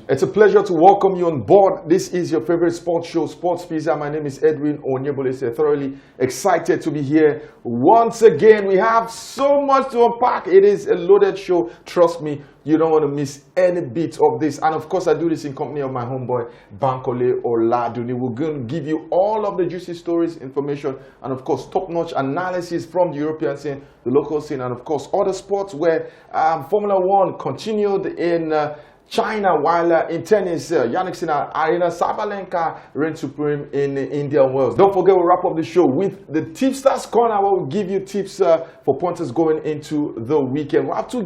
It's a pleasure to welcome you on board. This is your favorite sports show, Sports Pizza. My name is Edwin Onyebolese. Thoroughly excited to be here once again. We have so much to unpack. It is a loaded show. Trust me, you don't want to miss any bit of this. And of course, I do this in company of my homeboy, Bankole Oladuni. We're going to give you all of the juicy stories, information, and of course, top-notch analysis from the European scene, the local scene, and of course, other sports where Formula One continued in China, while in tennis, Yannick Sinner, Arina Sabalenka reign supreme in Indian Wells. Don't forget, we'll wrap up the show with the Tipsters Corner, where we'll give you tips for pointers going into the weekend. We'll have two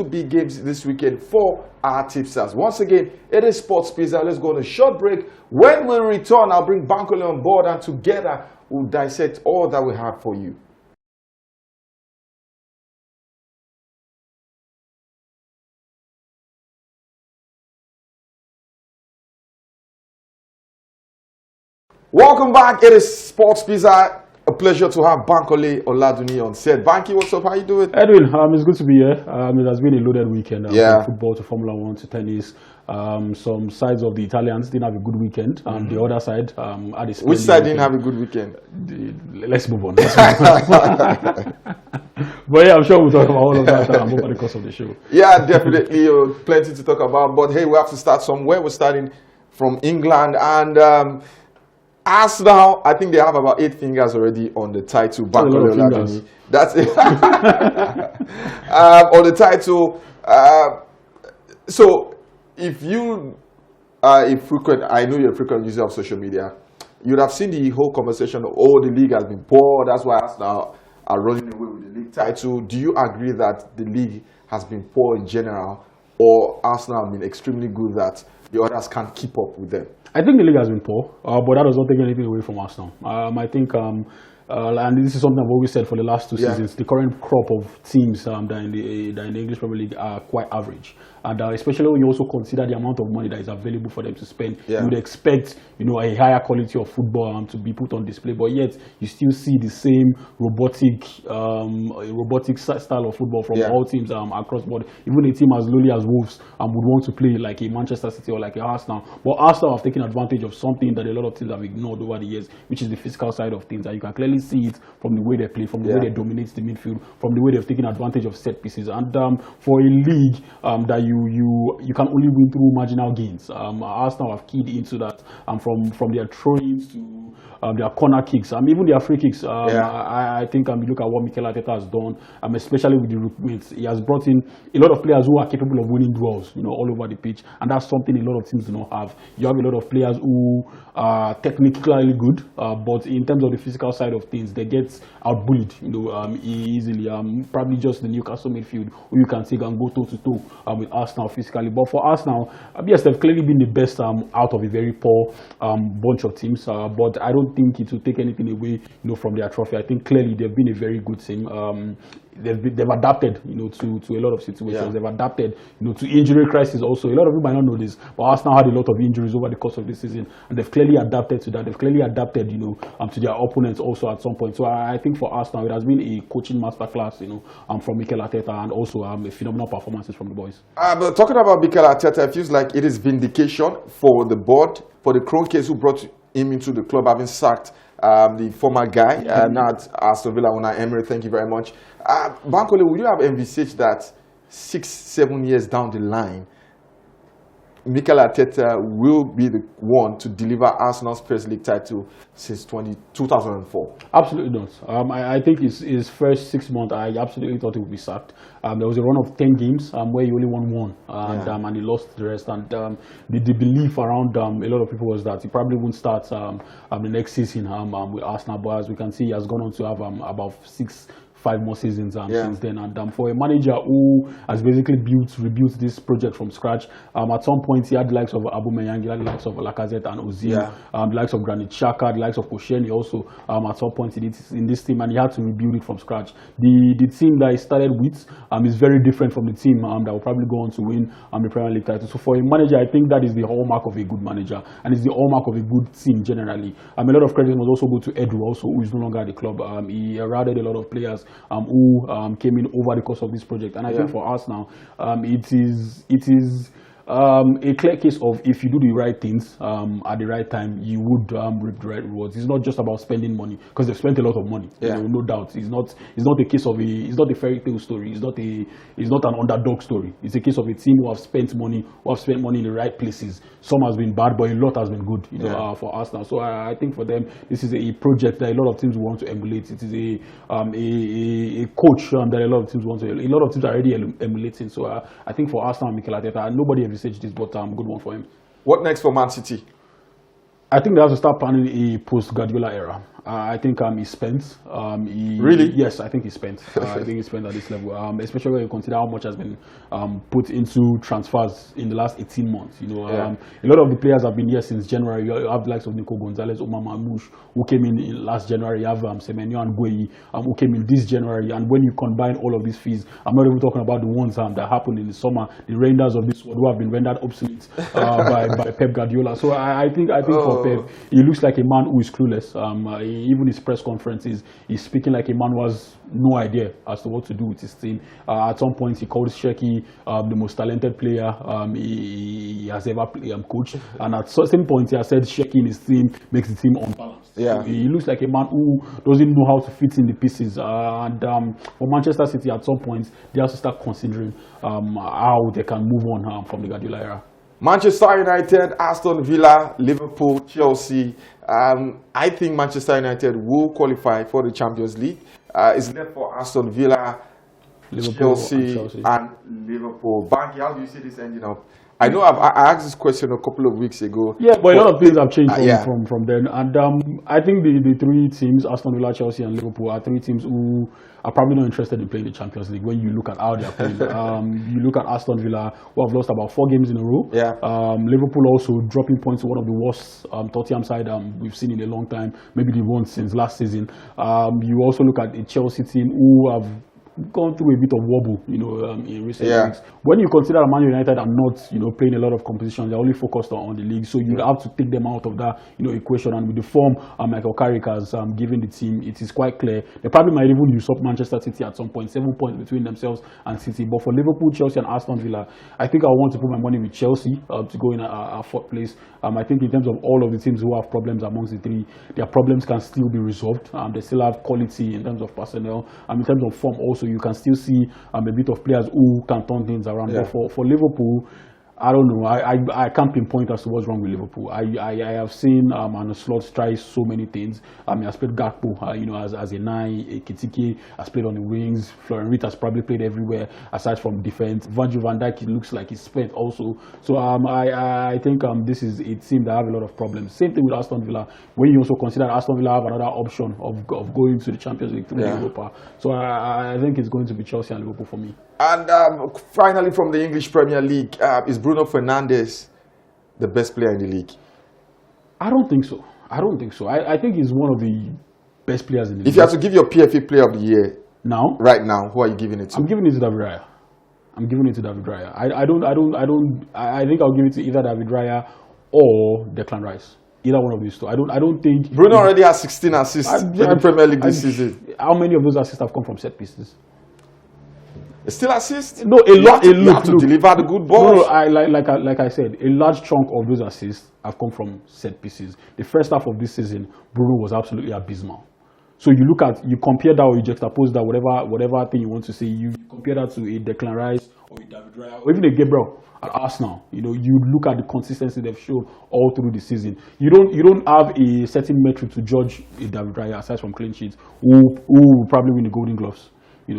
big games this weekend for our tipsters. Once again, it is Sports Pizza. Let's go on a short break. When we return, I'll bring Bankole on board, and together we'll dissect all that we have for you. Welcome back. It is Sports Pizza. A pleasure to have Bankole Oladuni on set. Banky, what's up? How you doing? Edwin, it's good to be here. It has been a loaded weekend. From football to Formula One to tennis. Some sides of the Italians didn't have a good weekend. The other side had a splendid Which side didn't have a good weekend? Let's move on. But yeah, I'm sure we'll talk about all of that over the course of the show. Yeah, definitely. Plenty to talk about. But hey, we have to start somewhere. We're starting from England. And Arsenal, I think they have about 8 fingers already on the title. Bankole Oladuni. That's it. On the title. So if you are a frequent, I know you're a frequent user of social media, you'd have seen the whole conversation of, oh, the league has been poor. That's why Arsenal are running away with the league title. Do you agree that the league has been poor in general, or Arsenal have been extremely good that the others can't keep up with them? I think the league has been poor, but that does not take anything away from Arsenal. I think, and this is something I've always said for the last two seasons, the current crop of teams that are in the English Premier League are quite average. And especially when you also consider the amount of money that is available for them to spend, you would expect, a higher quality of football to be put on display. But yet, you still see the same robotic style of football from all teams across the board. Even a team as lowly as Wolves would want to play like a Manchester City or like a Arsenal. But Arsenal have taken advantage of something that a lot of teams have ignored over the years, which is the physical side of things. And you can clearly see it from the way they play, from the way they dominate the midfield, from the way they've taken advantage of set pieces. And for a league that you can only win through marginal gains, Arsenal have keyed into that, from their throw-ins to their corner kicks, even their free kicks. I think you look at what Mikel Arteta has done, especially with the recruitments. He has brought in a lot of players who are capable of winning duels, all over the pitch, and that's something a lot of teams do not have. You have a lot of players who are technically good, but in terms of the physical side of things, they get outbullied, easily. Probably just the Newcastle midfield, who you can take and go toe-to-toe with Arsenal physically. But for Arsenal, yes, they've clearly been the best out of a very poor bunch of teams. But I don't think it will take anything away, from their trophy. I think clearly they've been a very good team. They've adapted, to a lot of situations. They've adapted, to injury crisis also. A lot of people might not know this, but Arsenal had a lot of injuries over the course of this season, and they've clearly adapted to that. They've clearly adapted, to their opponents also at some point. So I think for Arsenal, it has been a coaching masterclass, from Mikel Arteta, and also a phenomenal performances from the boys. But talking about Mikel Arteta, it feels like it is vindication for the board, for the Kroenkes who brought him into the club, having sacked the former guy, now at Aston Villa owner Emirate. Thank you very much. Bankole, would you have envisaged that 6-7 years down the line, Mikel Arteta will be the one to deliver Arsenal's first league title since 2004? Absolutely not. I think his first 6 months, I absolutely thought he would be sacked. There was a run of 10 games where he only won one, and he lost the rest. And the belief around a lot of people was that he probably won't start the next season with Arsenal. But as we can see, he has gone on to have about 5 more seasons since then. And for a manager who has basically rebuilt this project from scratch, at some point he had the likes of Aubameyang, he had the likes of Lacazette and Ozil, the likes of Granit Xhaka, the likes of Koscielny also at some point in this team, and he had to rebuild it from scratch. The team that he started with is very different from the team that will probably go on to win the Premier League title. So for a manager, I think that is the hallmark of a good manager, and it's the hallmark of a good team generally. A lot of credit must also go to Edu, also, who is no longer at the club. He routed a lot of players who came in over the course of this project. And I think for us now, it is a clear case of if you do the right things at the right time, you would reap the right rewards. It's not just about spending money, because they've spent a lot of money. Yeah. No doubt. It's not a case of it's not a fairy tale story. It's not an underdog story. It's a case of a team who have spent money in the right places. Some has been bad, but a lot has been good. For Arsenal. So I think for them, this is a project that a lot of teams want to emulate. It is a coach that a lot of teams want to. A lot of teams are already emulating. So I think for Arsenal and Mikel Arteta, nobody envisaged this, but good one for him. What next for Man City? I think they have to start planning a post-Guardiola era. I think he's spent. Really? Yes, I think he's spent. I think he's spent at this level, especially when you consider how much has been put into transfers in the last 18 months. A lot of the players have been here since January. You have the likes of Nico Gonzalez, Omar Mamouche, who came in last January. You have Semenyo and Guehi, who came in this January. And when you combine all of these fees, I'm not even talking about the ones that happened in the summer, the renders of this world who have been rendered obsolete by Pep Guardiola. So I think for Pep, he looks like a man who is clueless. Even his press conferences, he's speaking like a man who has no idea as to what to do with his team. At some point, he called Shecky the most talented player he has ever coached. And at certain point, he has said Shecky in his team makes the team unbalanced. Yeah. So he looks like a man who doesn't know how to fit in the pieces. For Manchester City, at some point, they have to start considering how they can move on from the Guardiola era. Manchester United, Aston Villa, Liverpool, Chelsea. I think Manchester United will qualify for the Champions League. It's left for Aston Villa, Liverpool, Chelsea, and Liverpool. Banky, how do you see this ending up? I know I asked this question a couple of weeks ago. Yeah, but a lot of things have changed from then. And I think the three teams, Aston Villa, Chelsea, and Liverpool, are three teams who are probably not interested in playing the Champions League when you look at how they are playing. You look at Aston Villa, who have lost about 4 games in a row. Yeah. Liverpool also dropping points to one of the worst Tottenham side we've seen in a long time, maybe the one since last season. You also look at the Chelsea team, who have gone through a bit of wobble, in recent weeks. When you consider Man United are not, playing a lot of competition, they're only focused on the league, so you have to take them out of that, equation. And with the form Michael Carrick has given the team, it is quite clear they probably might even usurp Manchester City at some point. 7 points between themselves and City. But for Liverpool, Chelsea, and Aston Villa, I think I want to put my money with Chelsea to go in at 4th place. I think in terms of all of the teams who have problems amongst the three, their problems can still be resolved. They still have quality in terms of personnel, in terms of form also. You can still see a bit of players who can turn things around. Yeah. But for Liverpool, I don't know. I can't pinpoint as to what's wrong with Liverpool. I have seen Arne Slot try so many things. He has played Gakpo, as a 9. Kitike has played on the wings. Florian Wirtz has probably played everywhere aside from defense. Virgil van Dijk looks like he's spent also. So I think this is a team that have a lot of problems. Same thing with Aston Villa. When you also consider Aston Villa have another option of going to the Champions League through Europa. So I think it's going to be Chelsea and Liverpool for me. And finally, from the English Premier League, is Bruno Fernandes the best player in the league? I don't think so. I think he's one of the best players in the league. If you have to give your PFA Player of the Year right now, who are you giving it to? I'm giving it to David Raya. I think I'll give it to either David Raya or Declan Rice. Either one of these two. I don't think Bruno already has 16 assists in the Premier League this season. How many of those assists have come from set pieces? Still assist? No, a lot. You have to deliver the good balls. No, like I said, a large chunk of those assists have come from set pieces. The first half of this season, Bruno was absolutely abysmal. So you compare that, or you juxtapose that, whatever thing you want to say, you compare that to a Declan Rice or a David Raya or even a Gabriel at Arsenal. You look at the consistency they've shown all through the season. You don't have a certain metric to judge a David Raya aside from clean sheets who will probably win the Golden Gloves.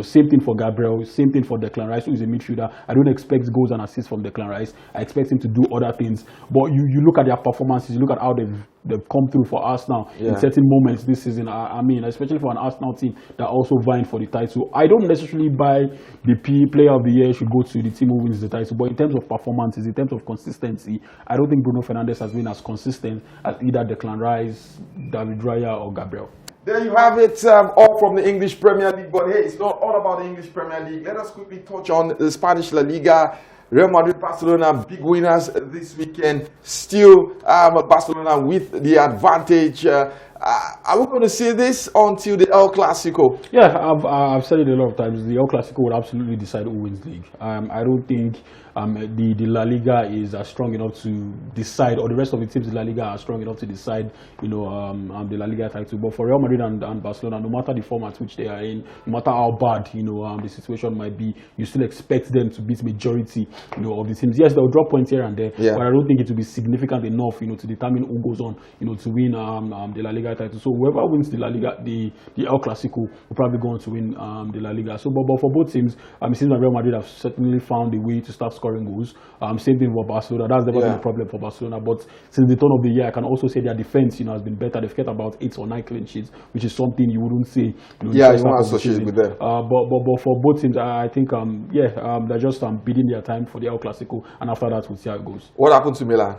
Same thing for Gabriel, same thing for Declan Rice, who is a midfielder. I don't expect goals and assists from Declan Rice. I expect him to do other things. But you look at their performances, you look at how they've come through for Arsenal in certain moments this season. I mean, especially for an Arsenal team that also vying for the title. I don't necessarily buy the Player of the Year should go to the team who wins the title. But in terms of performances, in terms of consistency, I don't think Bruno Fernandes has been as consistent as either Declan Rice, David Raya, or Gabriel. There you have it, all from the English Premier League. But hey, it's not all about the English Premier League. Let us quickly touch on the Spanish La Liga. Real Madrid, Barcelona, big winners this weekend. Still, Barcelona with the advantage. Are we going to see this until the El Clasico? Yeah, I've said it a lot of times. The El Clasico would absolutely decide who wins the league. I don't think the La Liga is strong enough to decide, or the rest of the teams in La Liga are strong enough to decide, the La Liga title. But for Real Madrid and Barcelona, no matter the format which they are in, no matter how bad, the situation might be, you still expect them to beat majority, of the teams. Yes, they'll drop points here and there, but I don't think it will be significant enough, to determine who goes on, to win the La Liga title. So whoever wins the La Liga, the El Clasico, will probably go on to win the La Liga. So, but for both teams, it seems that Real Madrid have certainly found a way to start scoring goals. Same thing for Barcelona. That's never been a problem for Barcelona. But since the turn of the year, I can also say their defense, has been better. They've kept about 8 or 9 clean sheets, which is something you wouldn't say. You won't associate with them. But for both teams, I think, they're just beating their time for the El Clasico, and after that, we'll see how it goes. What happened to Milan?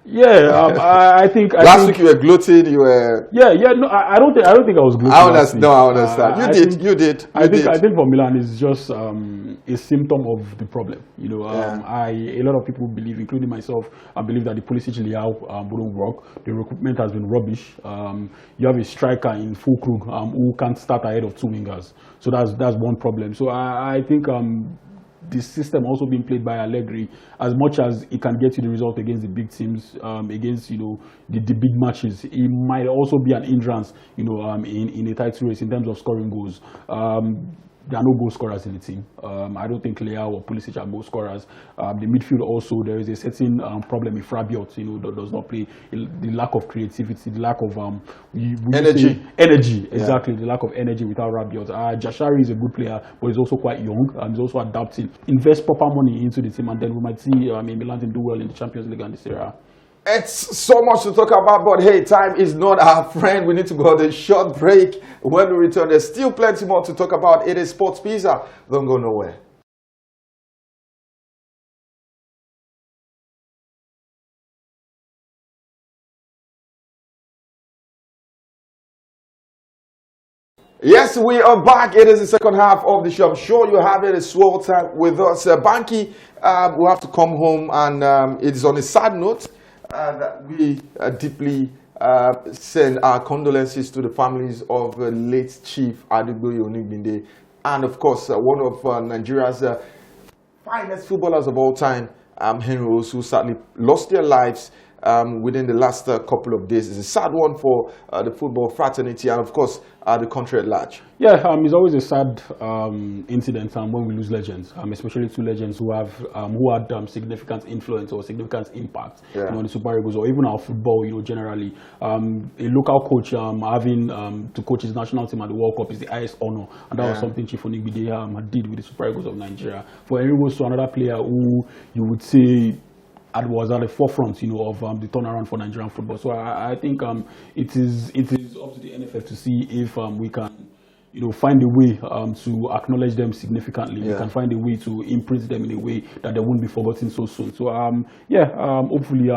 I think last week you were gloating. You were. No, I don't think I was gloating. I understand. You did. I think for Milan it's just a symptom of the problem. A lot of people believe, including myself, I believe that the Pulisic Leao wouldn't work. The recruitment has been rubbish. You have a striker in Fulkrug who can't start ahead of 2 wingers. So that's one problem. So I think. The system also being played by Allegri, as much as it can get you the result against the big teams, against the big matches, it might also be an hindrance, in a title race in terms of scoring goals. There are no goal scorers in the team. I don't think Leao or Pulisic are goal scorers. The midfield also, there is a certain problem if Rabiot, does not play. The lack of creativity, the lack of energy, exactly. The lack of energy without Rabiot. Jashari is a good player, but he's also quite young. He's also adapting. Invest proper money into the team, and then we might see Milan do well in the Champions League and the Serie A. It's so much to talk about, but hey, time is not our friend. We need to go on a short break. When we return, there's still plenty more to talk about. It is Sports Pizza. Don't go nowhere. Yes, we are back. It is the second half of the show. I'm sure you have had a swell time with us. Banky will have to come home, and it is on a sad note that we deeply send our condolences to the families of late Chief Adigboye Onigbinde, and of course one of Nigeria's finest footballers of all time, Henry Osu, who sadly lost their lives within the last couple of days. It's a sad one for the football fraternity and of course the country at large. It's always a sad incident when we lose legends, especially 2 legends who had significant influence or significant impact on the Super Eagles or even our football, generally. A local coach having to coach his national team at the World Cup is the highest honor, and that was something Chief Onigbinde did with the Super Eagles of Nigeria. For Henry Osu, another player who you would say was at the forefront, of the turnaround for Nigerian football. So I think it is up to the NFF to see if we can, find a way to acknowledge them significantly. We can find a way to imprint them in a way that they won't be forgotten so soon. So hopefully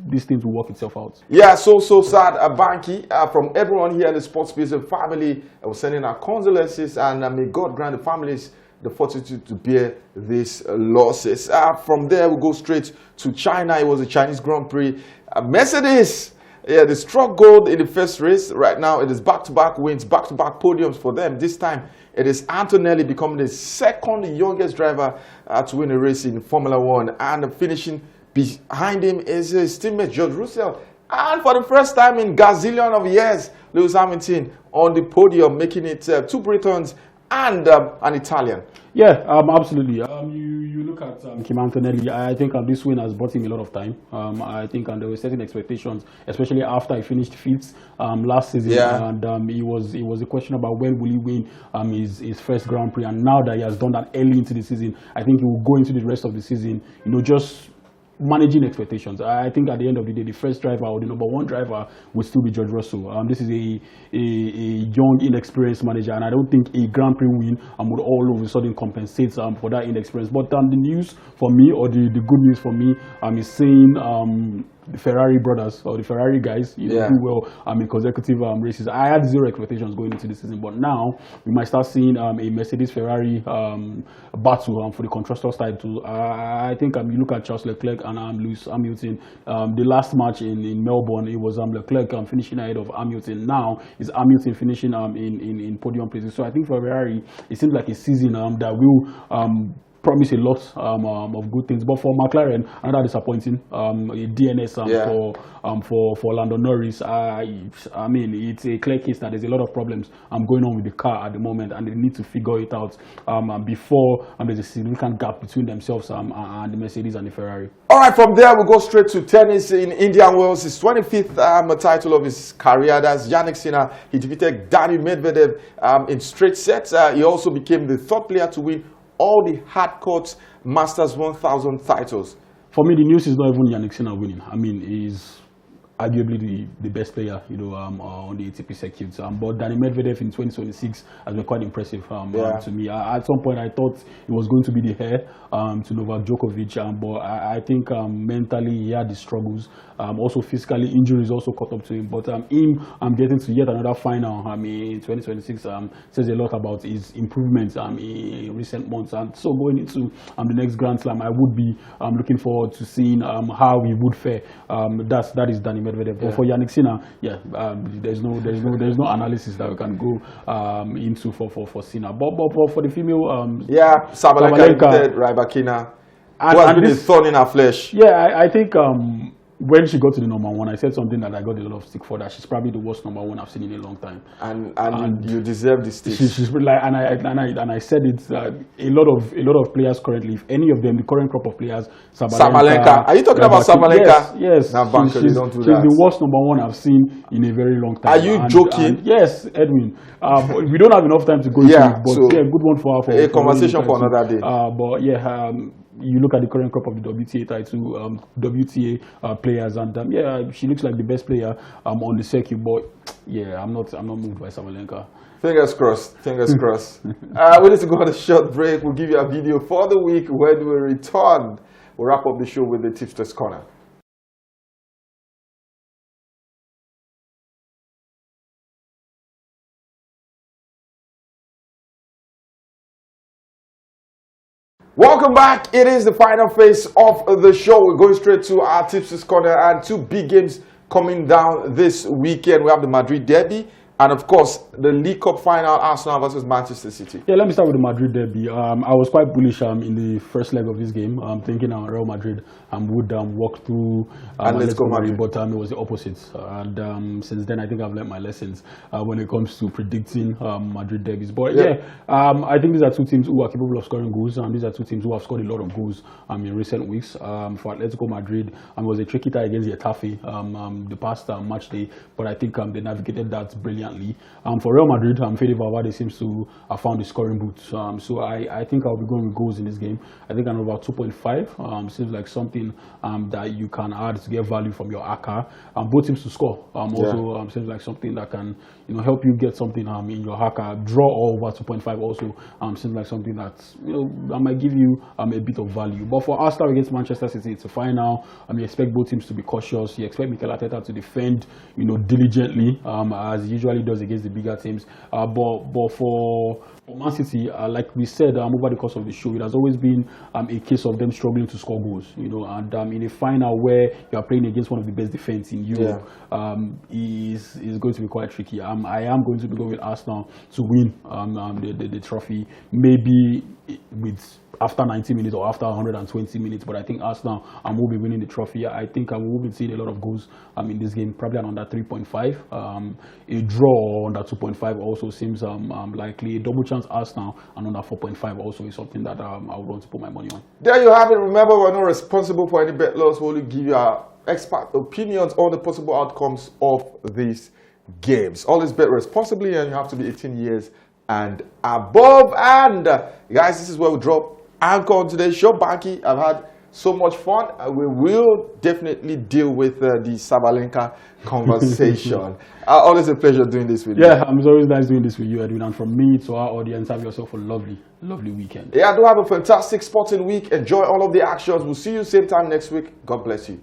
these things will work itself out. So sad, Banky. From everyone here in the Sports Business family, we're sending our condolences, and may God grant the families the fortitude to bear these losses. From there, we go straight to China. It was a Chinese Grand Prix. Mercedes, they struck gold in the first race. Right now, it is back-to-back wins, back-to-back podiums for them. This time, it is Antonelli becoming the second youngest driver to win a race in Formula One. And finishing behind him is his teammate, George Russell. And for the first time in gazillion of years, Lewis Hamilton on the podium, making it 2 Britons and an Italian. Absolutely. You look at Kim Antonelli. I think this win has bought him a lot of time. I think there were certain expectations, especially after he finished 5th last season, and it was a question about when will he win his first Grand Prix. And now that he has done that early into the season, I think he will go into the rest of the season, just managing expectations. I think at the end of the day, the first driver or the number 1 driver will still be George Russell. This is a young, inexperienced manager, and I don't think a Grand Prix win would all of a sudden compensate for that inexperience. But the news for me, or the good news for me, is saying the Ferrari brothers or the Ferrari guys, do well in consecutive races. I had 0 expectations going into the season, but now we might start seeing a Mercedes-Ferrari battle for the constructors title. I think you look at Charles Leclerc and Lewis Hamilton. The last match in Melbourne, it was Leclerc finishing ahead of Hamilton. Now it's Hamilton finishing in podium places. So I think for Ferrari, it seems like a season that will promise a lot of good things. But for McLaren, another disappointing DNS for Lando Norris. I mean, it's a clear case that there's a lot of problems going on with the car at the moment, and they need to figure it out before there's a significant gap between themselves and the Mercedes and the Ferrari. All right, from there we'll go straight to tennis in Indian Wells. His 25th title of his career. That's Yannick Sinner. He defeated Dani Medvedev in straight sets. He also became the third player to win all the hard court Masters 1000 titles. For me, the news is not even Yannick Sinner winning. I mean, he's arguably the best player, on the ATP circuit. But Dani Medvedev in 2026 has been quite impressive to me. At some point, I thought it was going to be the heir to Novak Djokovic, but I think mentally he had his struggles. Also physically, injuries also caught up to him. But him getting to yet another final in 2026 says a lot about his improvements in recent months. And so going into the next Grand Slam, I would be looking forward to seeing how he would fare. That is Dani Medvedev. But for Yannick Sinner, there's no analysis that we can go into for Sinner. But for the female, Sabalenka, Rybakina, who has been a thorn in her flesh. Yeah, I think. When she got to the number one, I said something that I got a lot of stick for, that she's probably the worst number one I've seen in a long time. And you deserve the stick. She's like, and I said it. A lot of players currently, if any of them, the current crop of players, Sabalenka. Are you talking about Sabalenka? Yes. Now, she's the worst number one I've seen in a very long time. Are you joking? Yes, Edwin. We don't have enough time to go into it, but good one for her. A conversation for another day. You look at the current crop of the WTA title, WTA players, and she looks like the best player on the circuit. But I'm not moved by Sabalenka. Fingers crossed. Fingers crossed. We need to go on a short break. We'll give you a video for the week. When we return, we'll wrap up the show with the Tipster's Corner. Welcome back. It is the final phase of the show. We're going straight to our Tipster's Corner, and two big games coming down this weekend. We have the Madrid Derby and, of course, the League Cup final, Arsenal versus Manchester City. Yeah, let me start with the Madrid Derby. I was quite bullish in the first leg of this game, thinking Real Madrid would walk through Atletico Madrid, but it was the opposite. And since then, I think I've learned my lessons when it comes to predicting Madrid derbies. But I think these are two teams who are capable of scoring goals, and these are two teams who have scored a lot of goals in recent weeks. For Atletico Madrid, it was a tricky tie against Getafe the past match day, but I think they navigated that brilliantly. For Real Madrid, Fede Valverde seems to have found the scoring boots. So I think I'll be going with goals in this game. I think I'm about 2.5. Seems like something that you can add to get value from your ACA. Both teams to score. Also seems like something that can help you get something in your ACA. Draw over 2.5 also seems like something that that might give you a bit of value. But for Arsenal against Manchester City, it's a final. You expect both teams to be cautious. You expect Mikel Arteta to defend diligently as he usually does against the bigger teams. But for Man City, like we said over the course of the show, it has always been a case of them struggling to score goals. And in a final where you are playing against one of the best defense in Europe, is going to be quite tricky. I am going to be going with Arsenal to win the trophy, maybe with after 90 minutes or after 120 minutes, but I think Arsenal will be winning the trophy. I think we will be seeing a lot of goals in this game, probably an under 3.5. A draw under 2.5 also seems likely. A double chance Arsenal and under 4.5 also is something that I would want to put my money on. There you have it. Remember, we're not responsible for any bet loss. We'll only give you our expert opinions on the possible outcomes of these games. Always bet responsibly, and you have to be 18 years and above. And guys, this is where we drop anchor on today's show. Banky, I've had so much fun. We will definitely deal with the Sabalenka conversation. Always a pleasure doing this with you. Yeah, it's always nice doing this with you, Edwin. And from me to our audience, have yourself a lovely weekend. Yeah, do have a fantastic sporting week. Enjoy all of the actions. We'll see you same time next week. God bless you.